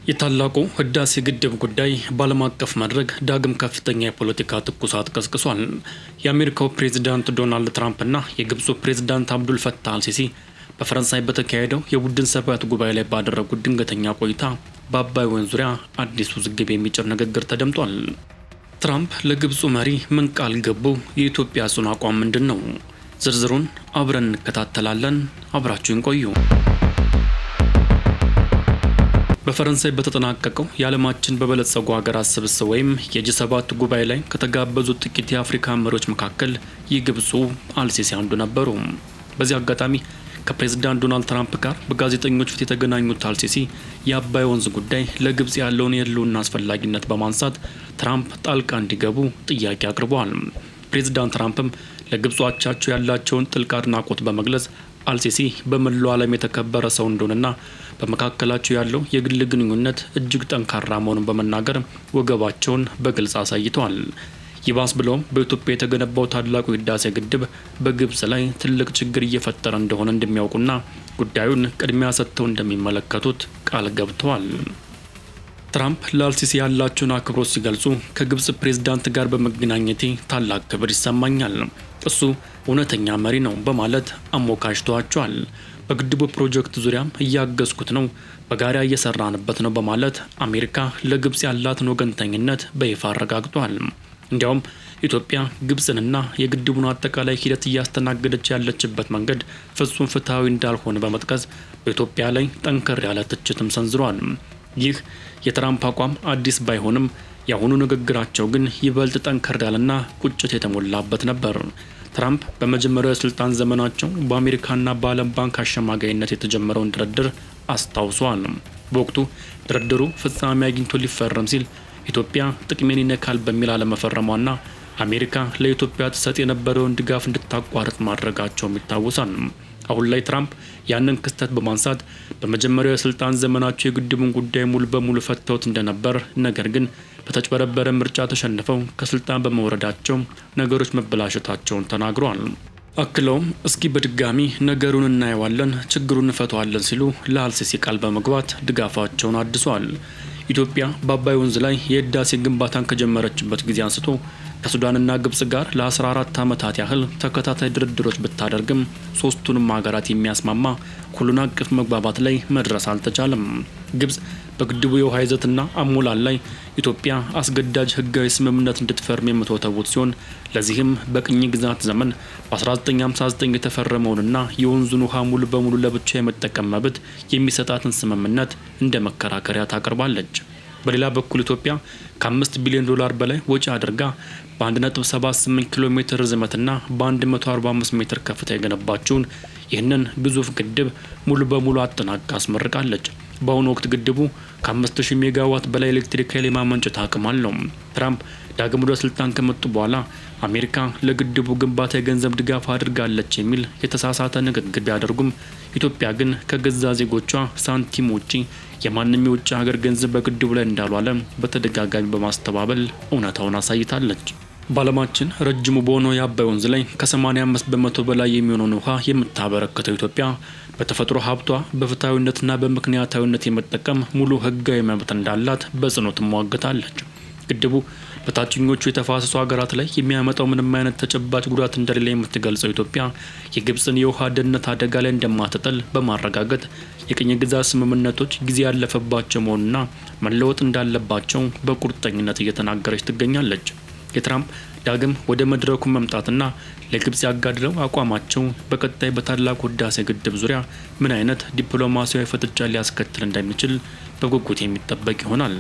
የታላቁ ህዳሴ ግድብ ጉዳይ በዓለም አቀፍ መድረክ ዳግም ከፍተኛ የፖለቲካ ትኩሳት ቀስቅሷል። የአሜሪካው ፕሬዝዳንት ዶናልድ ትራምፕና የግብፁ ፕሬዝዳንት አብዱል ፈታህ አልሲሲ በፈረንሳይ በተካሄደው የቡድን ሰባት ጉባኤ ላይ ባደረጉት ድንገተኛ ቆይታ በአባይ ወንዝ ዙሪያ አዲስ ውዝግብ የሚጭር ንግግር ተደምጧል። ትራምፕ ለግብፁ መሪ ምን ቃል ገቡ? የኢትዮጵያ ጽኑ አቋም ምንድን ነው? ዝርዝሩን አብረን እንከታተላለን። አብራችሁን ቆዩ። በፈረንሳይ በተጠናቀቀው የዓለማችን በበለጸጉ ሀገራት ስብስብ ወይም የጂ7 ጉባኤ ላይ ከተጋበዙት ጥቂት የአፍሪካ መሪዎች መካከል የግብፁ አልሲሲ አንዱ ነበሩ። በዚህ አጋጣሚ ከፕሬዝዳንት ዶናልድ ትራምፕ ጋር በጋዜጠኞች ፊት የተገናኙት አልሲሲ የአባይ ወንዝ ጉዳይ ለግብፅ ያለውን የህልውና አስፈላጊነት በማንሳት ትራምፕ ጣልቃ እንዲገቡ ጥያቄ አቅርበዋል። ፕሬዝዳንት ትራምፕም ለግብፁ አቻቸው ያላቸውን ጥልቅ አድናቆት በመግለጽ አልሲሲ በመላው ዓለም የተከበረ ሰው እንደሆነና በመካከላቸው ያለው የግል ግንኙነት እጅግ ጠንካራ መሆኑን በመናገር ወገባቸውን በግልጽ አሳይተዋል። ይባስ ብለውም በኢትዮጵያ የተገነባው ታላቁ ህዳሴ ግድብ በግብፅ ላይ ትልቅ ችግር እየፈጠረ እንደሆነ እንደሚያውቁና ጉዳዩን ቅድሚያ ሰጥተው እንደሚመለከቱት ቃል ገብተዋል። ትራምፕ ለአልሲሲ ያላቸውን አክብሮት ሲገልጹ ከግብፅ ፕሬዝዳንት ጋር በመገናኘቴ ታላቅ ክብር ይሰማኛል፣ እሱ እውነተኛ መሪ ነው በማለት አሞካሽተዋቸዋል። በግድቡ ፕሮጀክት ዙሪያም እያገዝኩት ነው፣ በጋራ እየሰራንበት ነው በማለት አሜሪካ ለግብፅ ያላትን ወገንተኝነት በይፋ አረጋግጧል። እንዲያውም ኢትዮጵያ ግብፅንና የግድቡን አጠቃላይ ሂደት እያስተናገደች ያለችበት መንገድ ፍጹም ፍትሐዊ እንዳልሆነ በመጥቀስ በኢትዮጵያ ላይ ጠንከር ያለ ትችትም ሰንዝሯል። ይህ የትራምፕ አቋም አዲስ ባይሆንም የአሁኑ ንግግራቸው ግን ይበልጥ ጠንከር ያለና ቁጭት የተሞላበት ነበር። ትራምፕ በመጀመሪያው የስልጣን ዘመናቸው በአሜሪካና በዓለም ባንክ አሸማጋይነት የተጀመረውን ድርድር አስታውሰዋል። በወቅቱ ድርድሩ ፍጻሜ አግኝቶ ሊፈረም ሲል ኢትዮጵያ ጥቅሜን ይነካል በሚል አለመፈረሟና አሜሪካ ለኢትዮጵያ ትሰጥ የነበረውን ድጋፍ እንድታቋርጥ ማድረጋቸውም ይታወሳል። አሁን ላይ ትራምፕ ያንን ክስተት በማንሳት በመጀመሪያው የስልጣን ዘመናቸው የግድቡን ጉዳይ ሙሉ በሙሉ ፈተውት እንደነበር፣ ነገር ግን በተጭበረበረ ምርጫ ተሸንፈው ከስልጣን በመውረዳቸው ነገሮች መበላሸታቸውን ተናግረዋል። አክለውም እስኪ በድጋሚ ነገሩን እናየዋለን፣ ችግሩን እንፈተዋለን ሲሉ ለአልሲሲ ቃል በመግባት ድጋፋቸውን አድሰዋል። ኢትዮጵያ በአባይ ወንዝ ላይ የህዳሴ ግንባታን ከጀመረችበት ጊዜ አንስቶ ከሱዳንና ግብፅ ጋር ለ14 ዓመታት ያህል ተከታታይ ድርድሮች ብታደርግም ሶስቱንም ሀገራት የሚያስማማ ሁሉን አቀፍ መግባባት ላይ መድረስ አልተቻለም። ግብፅ በግድቡ የውሃ ይዘትና አሞላል ላይ ኢትዮጵያ አስገዳጅ ህጋዊ ስምምነት እንድትፈርም የምትወተውት ሲሆን ለዚህም በቅኝ ግዛት ዘመን በ1959 የተፈረመውንና የወንዙን ውሃ ሙሉ በሙሉ ለብቻ የመጠቀም መብት የሚሰጣትን ስምምነት እንደ መከራከሪያ ታቀርባለች። በሌላ በኩል ኢትዮጵያ ከ5 ቢሊዮን ዶላር በላይ ወጪ አድርጋ በ1.78 ኪሎ ሜትር ርዝመትና በ145 ሜትር ከፍታ የገነባችውን ይህንን ግዙፍ ግድብ ሙሉ በሙሉ አጠናቃ አስመርቃለች። በአሁኑ ወቅት ግድቡ ከ5000 ሜጋዋት በላይ ኤሌክትሪክ ኃይል የማመንጨት አቅም አለው። ትራምፕ ዳግም ወደ ስልጣን ከመጡ በኋላ አሜሪካ ለግድቡ ግንባታ የገንዘብ ድጋፍ አድርጋለች የሚል የተሳሳተ ንግግር ቢያደርጉም ኢትዮጵያ ግን ከገዛ ዜጎቿ ሳንቲም ውጪ የማንም የውጭ ሀገር ገንዘብ በግድቡ ላይ እንዳልዋለ በተደጋጋሚ በማስተባበል እውነታውን አሳይታለች። በዓለማችን ረጅሙ በሆነው የአባይ ወንዝ ላይ ከ85 በመቶ በላይ የሚሆነውን ውሃ የምታበረክተው ኢትዮጵያ በተፈጥሮ ሀብቷ በፍትሐዊነትና በምክንያታዊነት የመጠቀም ሙሉ ህጋዊ መብት እንዳላት በጽኑ ትሟገታለች። ግድቡ በታችኞቹ የተፋሰሱ ሀገራት ላይ የሚያመጣው ምንም አይነት ተጨባጭ ጉዳት እንደሌለ የምትገልጸው ኢትዮጵያ የግብፅን የውሃ ደህንነት አደጋ ላይ እንደማትጥል በማረጋገጥ የቅኝ ግዛት ስምምነቶች ጊዜ ያለፈባቸው መሆኑና መለወጥ እንዳለባቸው በቁርጠኝነት እየተናገረች ትገኛለች። የትራምፕ ዳግም ወደ መድረኩ መምጣትና ለግብፅ ያጋድለው አቋማቸው በቀጣይ በታላቁ ህዳሴ ግድብ ዙሪያ ምን አይነት ዲፕሎማሲያዊ ፍጥጫ ሊያስከትል እንደሚችል በጉጉት የሚጠበቅ ይሆናል።